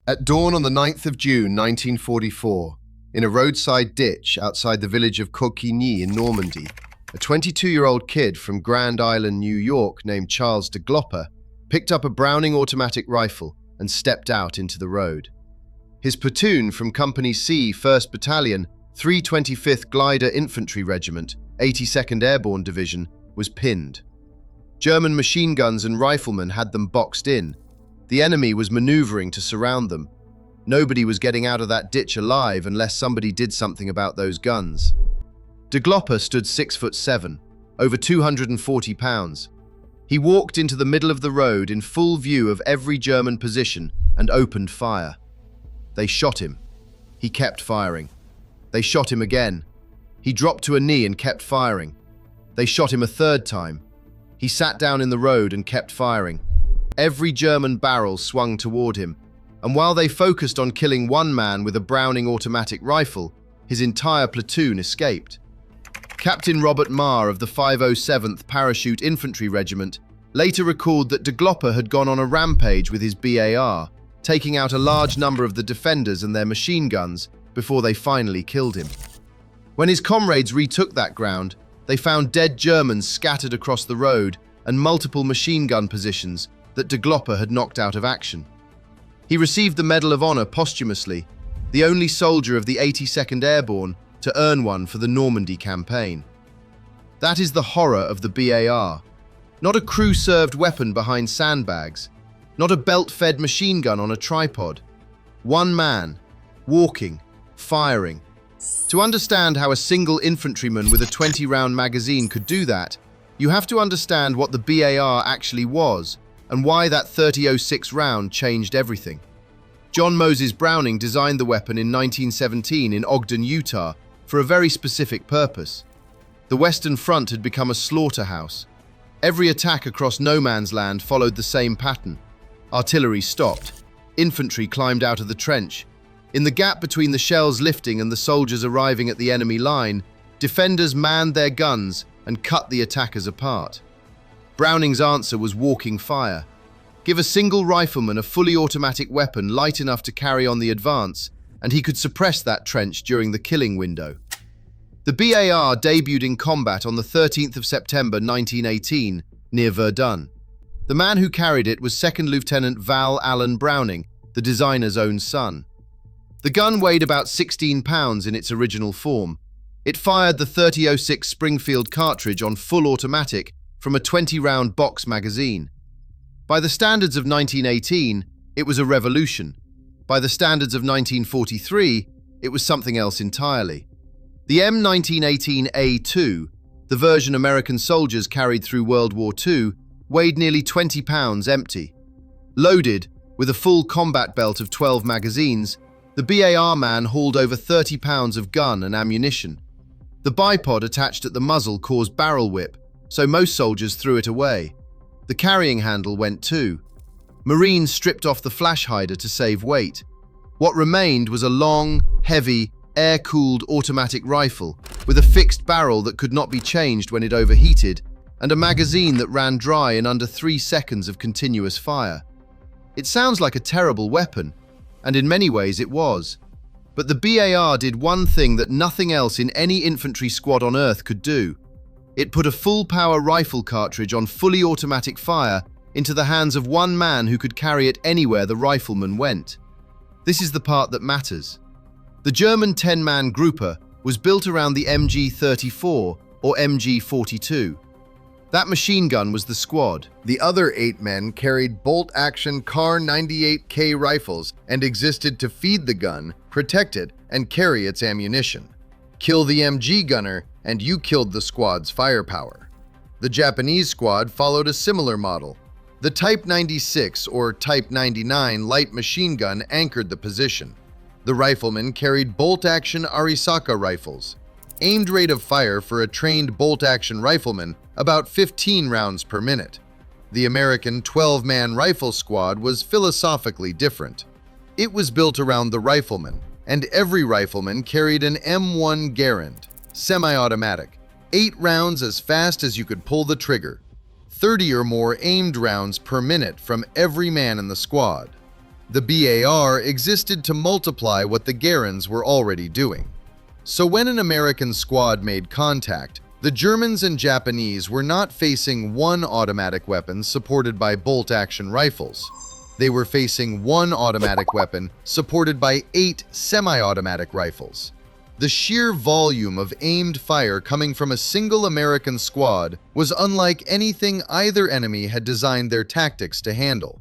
At dawn on the 9th of June 1944, in a roadside ditch outside the village of Coquigny in Normandy, a 22-year-old kid from Grand Island, New York named Charles de Glopper picked up a Browning automatic rifle and stepped out into the road. His platoon from Company C, 1st Battalion, 325th Glider Infantry Regiment, 82nd Airborne Division, was pinned. German machine guns and riflemen had them boxed in. The enemy was maneuvering to surround them. Nobody was getting out of that ditch alive unless somebody did something about those guns. De Glopper stood 6'7", over 240 pounds. He walked into the middle of the road in full view of every German position and opened fire. They shot him. He kept firing. They shot him again. He dropped to a knee and kept firing. They shot him a third time. He sat down in the road and kept firing. Every German barrel swung toward him, and while they focused on killing one man with a Browning automatic rifle, his entire platoon escaped. Captain Robert Marr of the 507th Parachute Infantry Regiment later recalled that de Glopper had gone on a rampage with his BAR, taking out a large number of the defenders and their machine guns before they finally killed him. When his comrades retook that ground, they found dead Germans scattered across the road and multiple machine gun positions that de Glopper had knocked out of action. He received the Medal of Honor posthumously, the only soldier of the 82nd Airborne to earn one for the Normandy campaign. That is the horror of the BAR. Not a crew-served weapon behind sandbags, not a belt-fed machine gun on a tripod. One man, walking, firing. To understand how a single infantryman with a 20-round magazine could do that, you have to understand what the BAR actually was and why that .30-06 round changed everything. John Moses Browning designed the weapon in 1917 in Ogden, Utah, for a very specific purpose. The Western Front had become a slaughterhouse. Every attack across no man's land followed the same pattern. Artillery stopped. Infantry climbed out of the trench. In the gap between the shells lifting and the soldiers arriving at the enemy line, defenders manned their guns and cut the attackers apart. Browning's answer was walking fire. Give a single rifleman a fully automatic weapon light enough to carry on the advance, and he could suppress that trench during the killing window. The BAR debuted in combat on the 13th of September 1918 near Verdun. The man who carried it was 2nd Lieutenant Val Allen Browning, the designer's own son. The gun weighed about 16 pounds in its original form. It fired the .30-06 Springfield cartridge on full automatic from a 20-round box magazine. By the standards of 1918, it was a revolution. By the standards of 1943, it was something else entirely. The M1918A2, the version American soldiers carried through World War II, weighed nearly 20 pounds empty. Loaded, with a full combat belt of 12 magazines, the BAR man hauled over 30 pounds of gun and ammunition. The bipod attached at the muzzle caused barrel whip, so most soldiers threw it away. The carrying handle went too. Marines stripped off the flash hider to save weight. What remained was a long, heavy, air-cooled automatic rifle with a fixed barrel that could not be changed when it overheated and a magazine that ran dry in under 3 seconds of continuous fire. It sounds like a terrible weapon, and in many ways it was. But the BAR did one thing that nothing else in any infantry squad on Earth could do. It put a full-power rifle cartridge on fully automatic fire into the hands of one man who could carry it anywhere the rifleman went. This is the part that matters. The German 10-man grouper was built around the MG-34 or MG-42. That machine gun was the squad. The other 8 men carried bolt-action Kar 98K rifles and existed to feed the gun, protect it, and carry its ammunition. Kill the MG gunner, and you killed the squad's firepower. The Japanese squad followed a similar model. The Type 96 or Type 99 light machine gun anchored the position. The riflemen carried bolt-action Arisaka rifles. Aimed rate of fire for a trained bolt-action rifleman about 15 rounds per minute. The American 12-man rifle squad was philosophically different. It was built around the rifleman, and every rifleman carried an M1 Garand, semi-automatic, 8 rounds as fast as you could pull the trigger, 30 or more aimed rounds per minute from every man in the squad. The BAR existed to multiply what the Germans were already doing. So when an American squad made contact, the Germans and Japanese were not facing one automatic weapon supported by bolt-action rifles. They were facing one automatic weapon supported by 8 semi-automatic rifles. The sheer volume of aimed fire coming from a single American squad was unlike anything either enemy had designed their tactics to handle.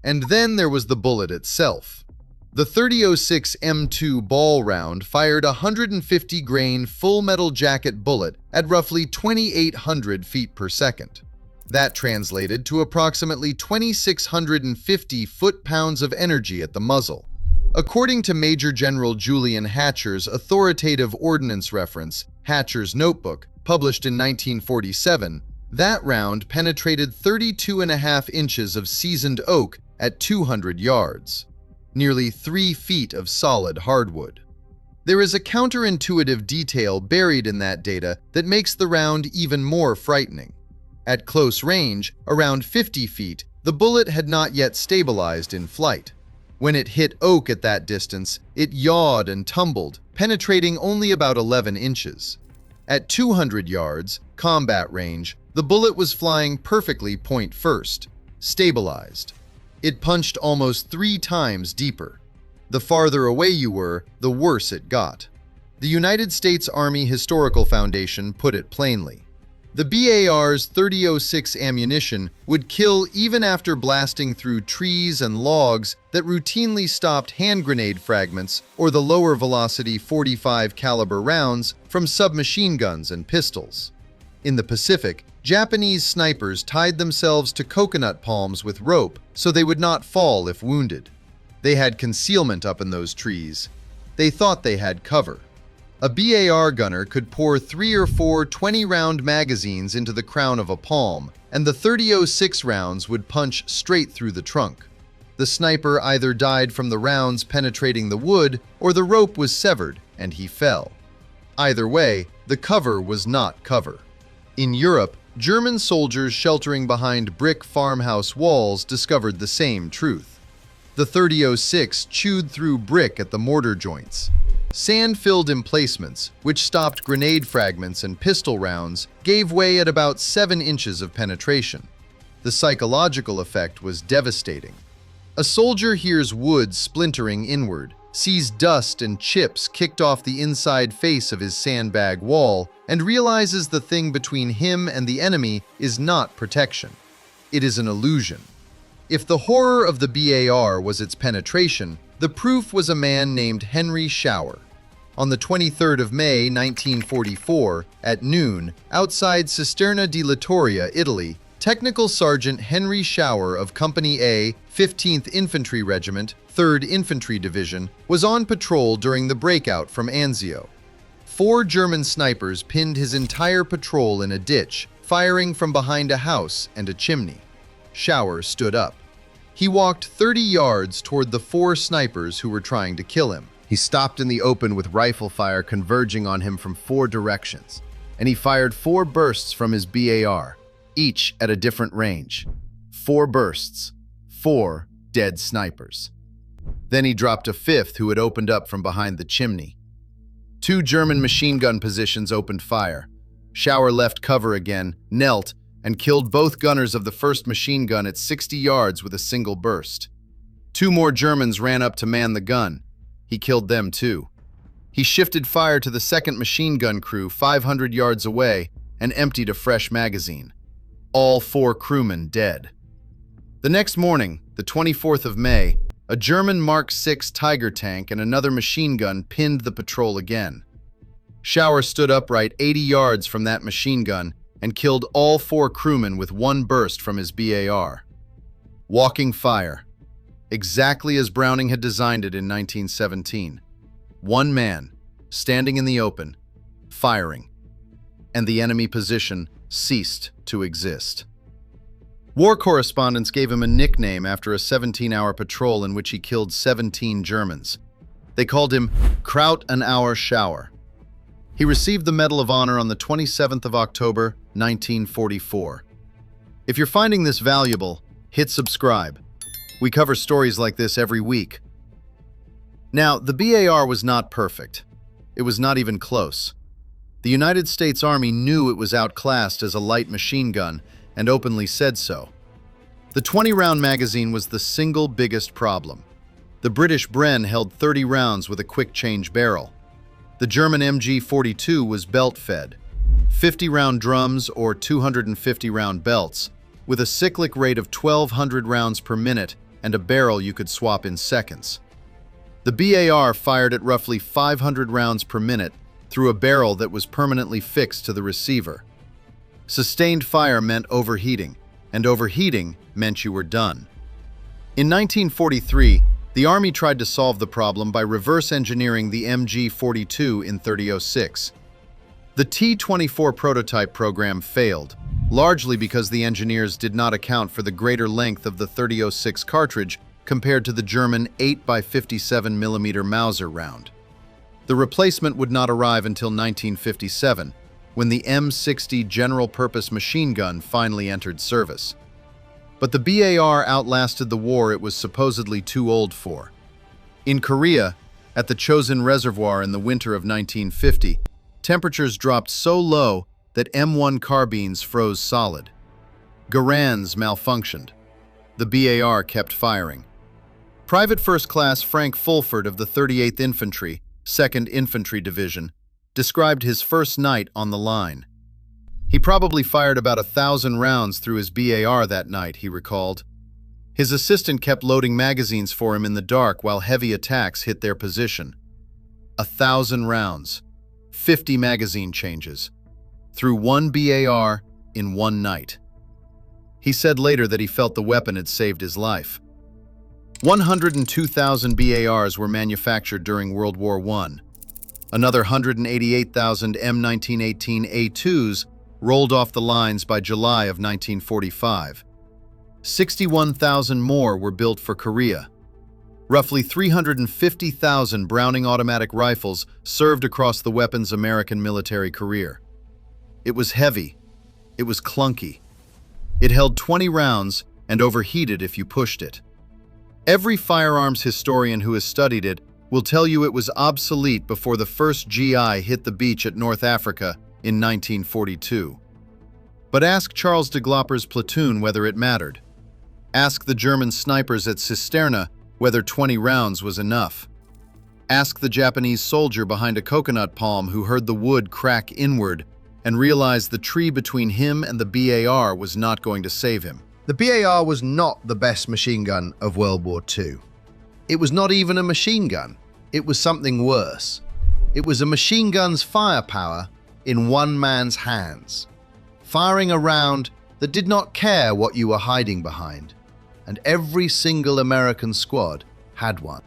And then there was the bullet itself. The 30-06 M2 ball round fired a 150-grain full metal jacket bullet at roughly 2,800 feet per second. That translated to approximately 2,650 foot-pounds of energy at the muzzle. According to Major General Julian Hatcher's authoritative ordnance reference, Hatcher's Notebook, published in 1947, that round penetrated 32.5 inches of seasoned oak at 200 yards, nearly 3 feet of solid hardwood. There is a counterintuitive detail buried in that data that makes the round even more frightening. At close range, around 50 feet, the bullet had not yet stabilized in flight. When it hit oak at that distance, it yawed and tumbled, penetrating only about 11 inches. At 200 yards, combat range, the bullet was flying perfectly point first, stabilized. It punched almost 3 times deeper. The farther away you were, the worse it got. The United States Army Historical Foundation put it plainly. The BAR's 30-06 ammunition would kill even after blasting through trees and logs that routinely stopped hand grenade fragments or the lower velocity .45 caliber rounds from submachine guns and pistols. In the Pacific, Japanese snipers tied themselves to coconut palms with rope so they would not fall if wounded. They had concealment up in those trees. They thought they had cover. A BAR gunner could pour 3 or 4 20-round magazines into the crown of a palm, and the 30-06 rounds would punch straight through the trunk. The sniper either died from the rounds penetrating the wood, or the rope was severed and he fell. Either way, the cover was not cover. In Europe, German soldiers sheltering behind brick farmhouse walls discovered the same truth. The 30-06 chewed through brick at the mortar joints. Sand-filled emplacements, which stopped grenade fragments and pistol rounds, gave way at about 7 inches of penetration. The psychological effect was devastating. A soldier hears wood splintering inward, sees dust and chips kicked off the inside face of his sandbag wall, and realizes the thing between him and the enemy is not protection. It is an illusion. If the horror of the BAR was its penetration, the proof was a man named Henry Schauer. On the 23rd of May, 1944, at noon, outside Cisterna di Littoria, Italy, Technical Sergeant Henry Schauer of Company A, 15th Infantry Regiment, 3rd Infantry Division, was on patrol during the breakout from Anzio. 4 German snipers pinned his entire patrol in a ditch, firing from behind a house and a chimney. Schauer stood up. He walked 30 yards toward the 4 snipers who were trying to kill him. He stopped in the open with rifle fire converging on him from 4 directions, and he fired 4 bursts from his BAR, each at a different range. 4 bursts, 4 dead snipers. Then he dropped a 5th who had opened up from behind the chimney. 2 German machine gun positions opened fire. Schauer left cover again, knelt, and killed both gunners of the first machine gun at 60 yards with a single burst. 2 more Germans ran up to man the gun. He killed them too. He shifted fire to the second machine gun crew 500 yards away and emptied a fresh magazine. All 4 crewmen dead. The next morning, the 24th of May, a German Mark VI Tiger tank and another machine gun pinned the patrol again. Schauer stood upright 80 yards from that machine gun and killed all 4 crewmen with 1 burst from his BAR. Walking fire. Exactly as Browning had designed it in 1917. 1 man, standing in the open, firing, and the enemy position ceased to exist. War correspondents gave him a nickname after a 17-hour patrol in which he killed 17 Germans. They called him Kraut an Hour Schauer. He received the Medal of Honor on the 27th of October, 1944. If you're finding this valuable, hit subscribe. We cover stories like this every week. Now, the BAR was not perfect. It was not even close. The United States Army knew it was outclassed as a light machine gun and openly said so. The 20-round magazine was the single biggest problem. The British Bren held 30 rounds with a quick-change barrel. The German MG42 was belt-fed, 50-round drums or 250-round belts, with a cyclic rate of 1,200 rounds per minute and a barrel you could swap in seconds. The BAR fired at roughly 500 rounds per minute through a barrel that was permanently fixed to the receiver. Sustained fire meant overheating, and overheating meant you were done. In 1943, the Army tried to solve the problem by reverse engineering the MG42 in 3006. The T-24 prototype program failed, largely because the engineers did not account for the greater length of the 3006 cartridge compared to the German 8x57mm Mauser round. The replacement would not arrive until 1957, when the M60 general-purpose machine gun finally entered service. But the BAR outlasted the war it was supposedly too old for. In Korea, at the Chosin Reservoir in the winter of 1950, temperatures dropped so low that M1 carbines froze solid. Garands malfunctioned. The BAR kept firing. Private First Class Frank Fulford of the 38th Infantry, 2nd Infantry Division, described his first night on the line. He probably fired about 1,000 rounds through his BAR that night, he recalled. His assistant kept loading magazines for him in the dark while heavy attacks hit their position. 1,000 rounds, 50 magazine changes, through one BAR in one night. He said later that he felt the weapon had saved his life. 102,000 BARs were manufactured during World War I. Another 188,000 M1918A2s rolled off the lines by July of 1945. 61,000 more were built for Korea. Roughly 350,000 Browning automatic rifles served across the weapon's American military career. It was heavy. It was clunky. It held 20 rounds and overheated if you pushed it. Every firearms historian who has studied it will tell you it was obsolete before the first GI hit the beach at North Africa in 1942. But ask Charles de Glopper's platoon whether it mattered. Ask the German snipers at Cisterna whether 20 rounds was enough. Ask the Japanese soldier behind a coconut palm who heard the wood crack inward and realized the tree between him and the BAR was not going to save him. The BAR was not the best machine gun of World War II. It was not even a machine gun. It was something worse. It was a machine gun's firepower in one man's hands, firing a round that did not care what you were hiding behind, and every single American squad had one.